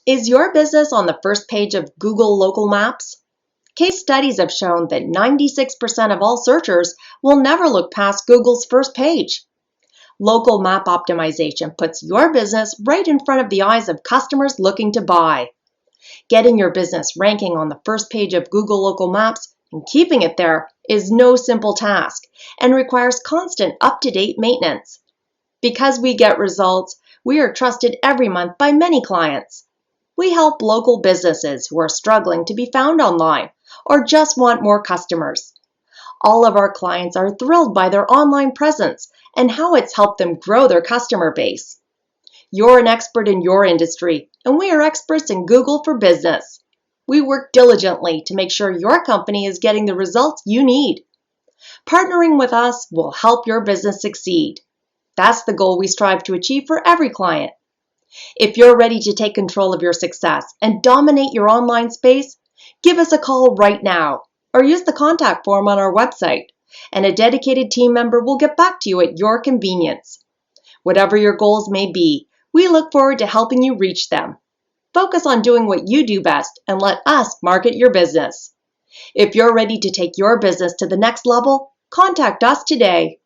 Is your business on the first page of Google local maps? Case studies have shown that 96% of all searchers will never look past Google's first page. Local map optimization puts your business right in front of the eyes of customers looking to buy. Getting your business ranking on the first page of Google local maps and keeping it there is no simple task and requires constant up-to-date maintenance. Because we get results, we are trusted every month by many clients. We help local businesses who are struggling to be found online or just want more customers. All of our clients are thrilled by their online presence and how it's helped them grow their customer base. You're an expert in your industry, and we are experts in Google for Business. We work diligently to make sure your company is getting the results you need. Partnering with us will help your business succeed. That's the goal we strive to achieve for every client. If you're ready to take control of your success and dominate your online space, give us a call right now or use the contact form on our website, and a dedicated team member will get back to you at your convenience. Whatever your goals may be, we look forward to helping you reach them. Focus on doing what you do best and let us market your business. If you're ready to take your business to the next level, contact us today.